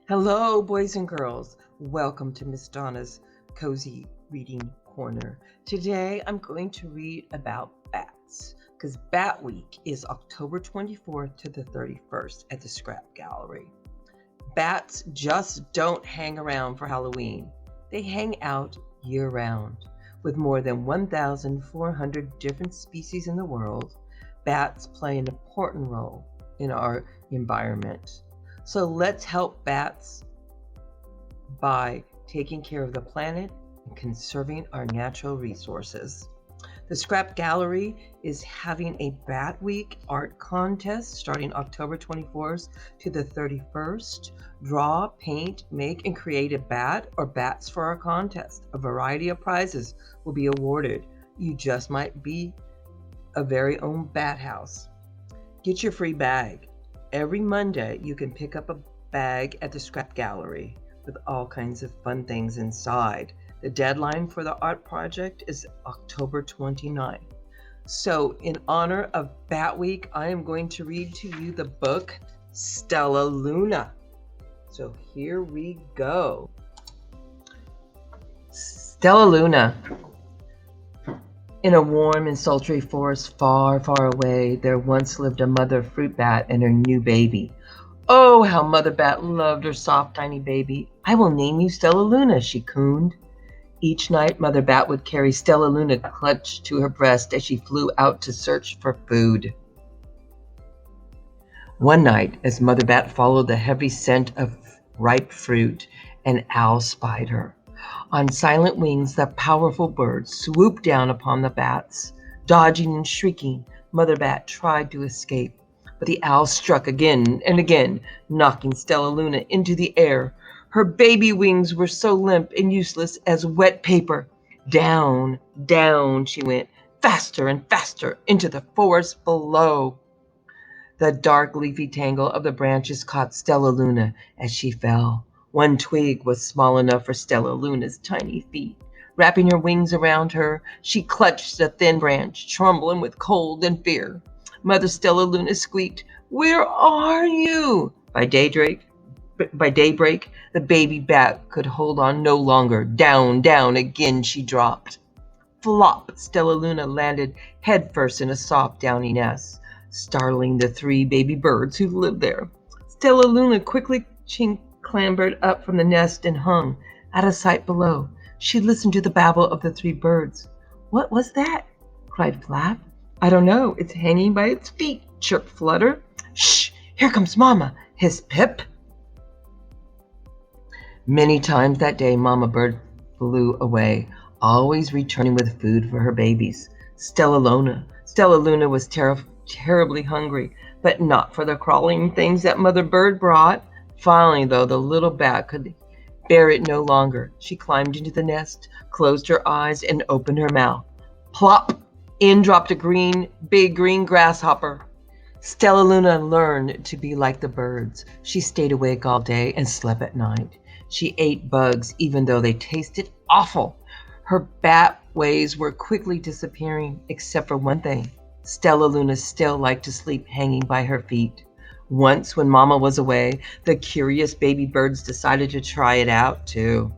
Hello, boys and girls. Welcome to Miss Donna's Cozy Reading Corner. Today, I'm going to read about bats because Bat Week is October 24th to the 31st at the Scrap Gallery. Bats just don't hang around for Halloween. They hang out year-round. With more than 1,400 different species in the world, bats play an important role in our environment. So let's help bats by taking care of the planet and conserving our natural resources. The Scrap Gallery is having a Bat Week art contest starting October 24th to the 31st. Draw, paint, make, and create a bat or bats for our contest. A variety of prizes will be awarded. You just might be a very own bat house. Get your free bag. Every Monday, you can pick up a bag at the Scrap Gallery with all kinds of fun things inside. The deadline for the art project is October 29th. So in honor of Bat Week, I am going to read to you the book StellaLuna. So here we go. StellaLuna. In a warm and sultry forest far, far away, there once lived a mother fruit bat and her new baby. Oh, how Mother Bat loved her soft, tiny baby. "I will name you StellaLuna," she crooned. Each night, Mother Bat would carry StellaLuna clutched to her breast as she flew out to search for food. One night, as Mother Bat followed the heavy scent of ripe fruit, an owl spied her. On silent wings, the powerful bird swooped down upon the bats. Dodging and shrieking, Mother Bat tried to escape, but the owl struck again and again, knocking StellaLuna into the air. Her baby wings were so limp and useless as wet paper. Down, down she went, faster and faster, into the forest below. The dark leafy tangle of the branches caught StellaLuna as she fell. One twig was small enough for StellaLuna's tiny feet. Wrapping her wings around her, she clutched the thin branch, trembling with cold and fear. Mother StellaLuna squeaked, "Where are you?" By daybreak, the baby bat could hold on no longer. Down, down again she dropped. Flop! StellaLuna landed headfirst in a soft, downy nest, startling the 3 baby birds who lived there. StellaLuna quickly clambered up from the nest and hung, out of sight below. She listened to the babble of the 3 birds. "What was that?" cried Flap. "I don't know. It's hanging by its feet," chirped Flutter. "Shh! Here comes Mama," hissed Pip. Many times that day, Mama Bird flew away, always returning with food for her babies. StellaLuna was terribly hungry, but not for the crawling things that Mother Bird brought. Finally, though, the little bat could bear it no longer. She climbed into the nest, closed her eyes, and opened her mouth. Plop! In dropped a big green grasshopper. StellaLuna learned to be like the birds. She stayed awake all day and slept at night. She ate bugs, even though they tasted awful. Her bat ways were quickly disappearing, except for one thing. StellaLuna still liked to sleep hanging by her feet. Once, when Mama was away, the curious baby birds decided to try it out, too.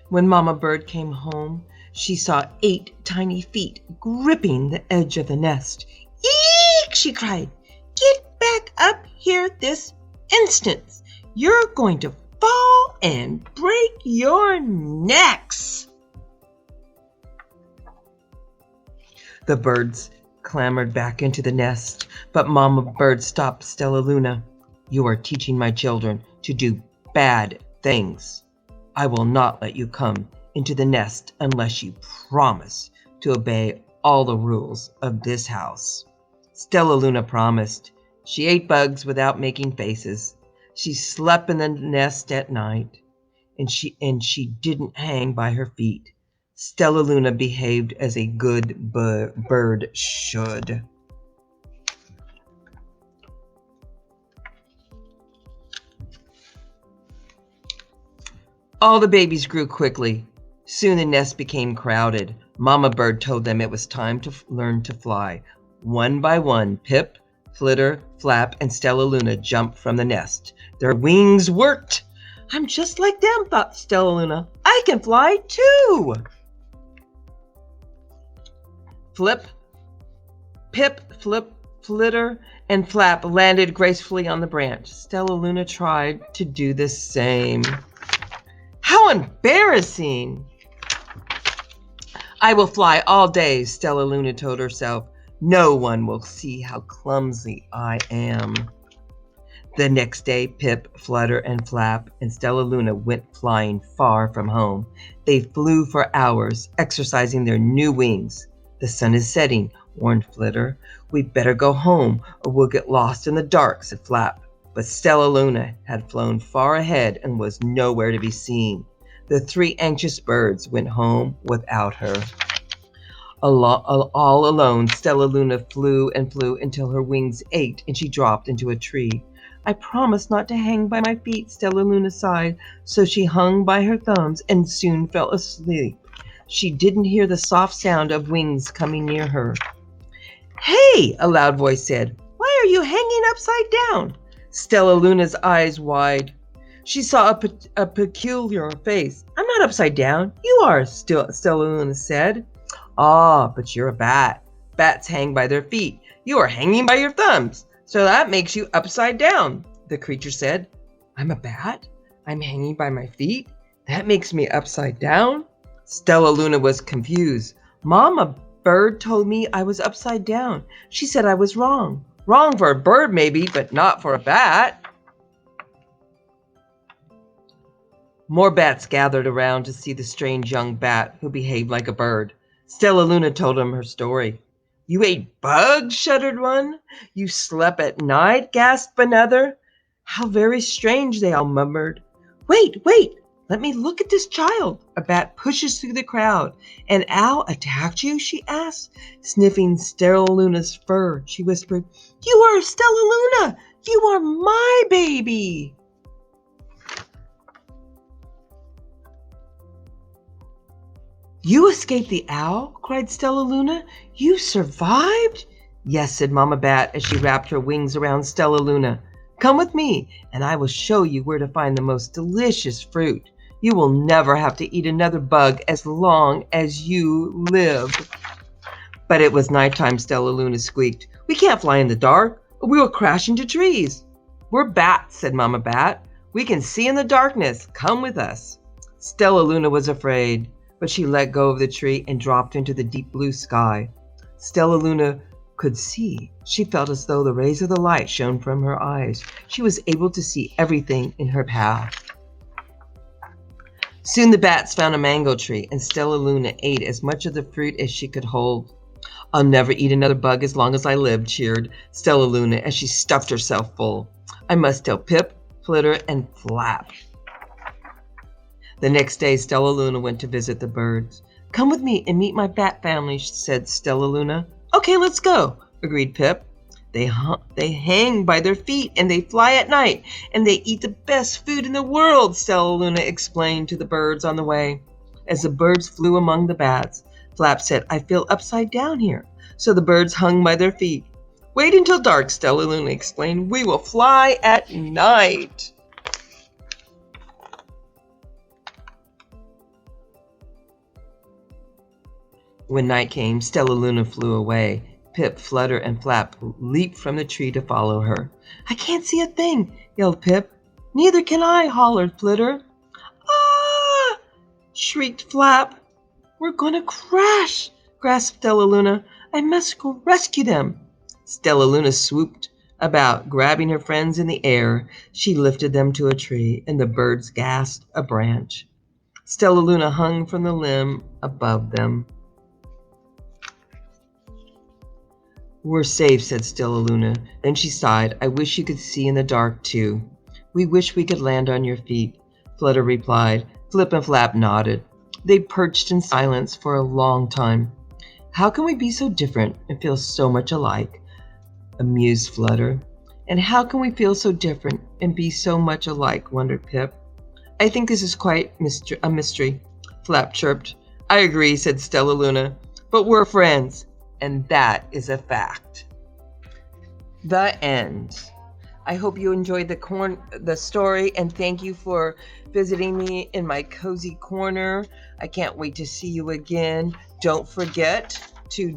When Mama Bird came home, she saw 8 tiny feet gripping the edge of the nest. "Eek!" she cried. "Get back up here this instant! You're going to fall and break your necks!" The birds clambered back into the nest, but Mama Bird stopped StellaLuna. "You are teaching my children to do bad things. I will not let you come into the nest unless you promise to obey all the rules of this house." StellaLuna promised. She ate bugs without making faces. She slept in the nest at night, and she didn't hang by her feet. StellaLuna behaved as a good bird should. All the babies grew quickly. Soon the nest became crowded. Mama Bird told them it was time to learn to fly. One by one, Pip, Flitter, Flap, and StellaLuna jumped from the nest. Their wings worked. I'm just like them, thought StellaLuna. I can fly too! Flip, Pip, Flip, Flitter, and Flap landed gracefully on the branch. StellaLuna tried to do the same. How embarrassing! I will fly all day, StellaLuna told herself. No one will see how clumsy I am. The next day, Pip, Flutter, and Flap and StellaLuna went flying far from home. They flew for hours, exercising their new wings. The sun is setting, warned Flitter. We'd better go home or we'll get lost in the dark, said Flap. But StellaLuna had flown far ahead and was nowhere to be seen. The three anxious birds went home without her. All alone, StellaLuna flew and flew until her wings ached and she dropped into a tree. I promised not to hang by my feet, StellaLuna sighed, so she hung by her thumbs and soon fell asleep. She didn't hear the soft sound of wings coming near her. Hey, a loud voice said, why are you hanging upside down? StellaLuna's eyes wide. She saw a peculiar face. I'm not upside down. You are, StellaLuna said. Ah, but you're a bat. Bats hang by their feet. You are hanging by your thumbs. So that makes you upside down, the creature said. I'm a bat? I'm hanging by my feet? That makes me upside down? StellaLuna was confused. Mom, a bird told me I was upside down. She said I was wrong. Wrong for a bird maybe, but not for a bat. More bats gathered around to see the strange young bat who behaved like a bird. StellaLuna told him her story. You ate bugs, shuddered one. You slept at night, gasped another. How very strange, they all murmured. Wait, let me look at this child. A bat pushes through the crowd. An owl attacked you, she asked. Sniffing StellaLuna's fur, she whispered, You are StellaLuna! You are my baby! You escaped the owl? Cried StellaLuna. You survived? Yes, said Mama Bat as she wrapped her wings around StellaLuna. Come with me, and I will show you where to find the most delicious fruit. You will never have to eat another bug as long as you live. But it was nighttime, StellaLuna squeaked. We can't fly in the dark, or we will crash into trees. We're bats, said Mama Bat. We can see in the darkness. Come with us. StellaLuna was afraid, but she let go of the tree and dropped into the deep blue sky. StellaLuna could see. She felt as though the rays of the light shone from her eyes. She was able to see everything in her path. Soon the bats found a mango tree, and StellaLuna ate as much of the fruit as she could hold. I'll never eat another bug as long as I live, cheered StellaLuna as she stuffed herself full. I must tell Pip, Flitter, and Flap. The next day, StellaLuna went to visit the birds. Come with me and meet my bat family, said StellaLuna. Okay, let's go, agreed Pip. They hang by their feet and they fly at night and they eat the best food in the world, StellaLuna explained to the birds on the way. As the birds flew among the bats, Flap said, I feel upside down here. So the birds hung by their feet. Wait until dark, StellaLuna explained. We will fly at night. When night came, StellaLuna flew away. Pip, Flutter, and Flap leaped from the tree to follow her. I can't see a thing, yelled Pip. Neither can I, hollered Flitter. Ah! Shrieked Flap. We're going to crash, gasped StellaLuna. I must go rescue them. StellaLuna swooped about, grabbing her friends in the air. She lifted them to a tree, and the birds gasped a branch. StellaLuna hung from the limb above them. We're safe, said StellaLuna. Then she sighed. I wish you could see in the dark, too. We wish we could land on your feet, Flutter replied. Flip and Flap nodded. They perched in silence for a long time. How can we be so different and feel so much alike? Amused Flutter. And how can we feel so different and be so much alike, wondered Pip. I think this is quite a mystery, Flap chirped. I agree, said StellaLuna. But we're friends. And that is a fact. The end. I hope you enjoyed the story, and thank you for visiting me in my cozy corner. I can't wait to see you again. Don't forget to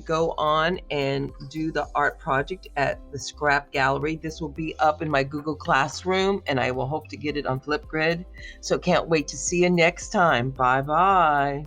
go on and do the art project at the Scrap Gallery. This will be up in my Google Classroom, and I will hope to get it on Flipgrid. So can't wait to see you next time. Bye-bye.